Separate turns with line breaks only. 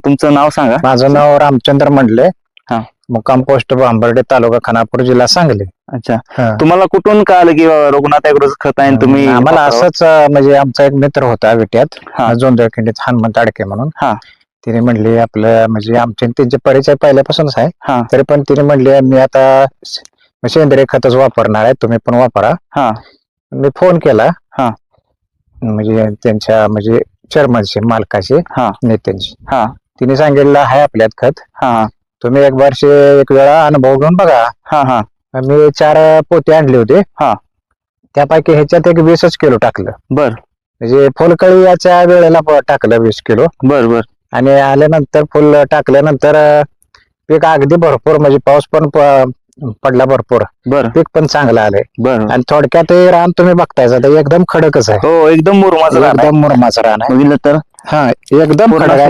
तुमचं नाव सांगा.
माझं नाव रामचंद्र मंडले.
हा.
मुक्काम पोस्ट भांबर्डे, तालुका खानापूर, जिल्हा सांगली.
अच्छा,
हा.
तुम्हाला कुठून कळालं की रघुनाथ ॲग्रोचं खत आहे आणि तुम्ही
आम्हाला
वापरावं?
असंच म्हणजे आमचा एक मित्र होता विट्यात,
हा.
जोंधळखिंडीत हनुमंत अडके म्हणून.
हा.
तिने म्हणली आपलं म्हणजे आमचे त्यांचे परिचय पहिल्यापासूनच आहे.
हा.
तरी पण तिने म्हणली मी आता सेंद्रिय खतच वापरणार आहे, तुम्ही पण वापरा.
हा.
मी फोन केला.
हा.
म्हणजे त्यांच्या म्हणजे चेअरमनशी, मालकाशी,
हा.
नेत्यांशी.
हा.
तिने सांगितलं आहे आपल्यात खत,
हा.
तुम्ही एक वेळा अनुभव घेऊन बघा.
हा. हा.
मी 4 पोते आणले होते.
हा.
त्यापैकी ह्याच्यात एक 20 किलो टाकलं.
बर.
म्हणजे फुलकळी याच्या वेळेला टाकलं 20 किलो.
बर. बर.
आणि आल्यानंतर फुल टाकल्यानंतर पीक अगदी भरपूर, म्हणजे पाऊस पण पडला भरपूर,
बर.
पीक पण चांगलं आलंय.
बर.
आणि थोडक्यात हे रान तुम्ही बघताय आता एकदम खडकच आहे.
हो, एकदम मुरमाचं रान आहे.
एकदम मुरमाचं रान आहे.
बघितलं तर
हा, एकदम
पूर्ण
खडक आहे.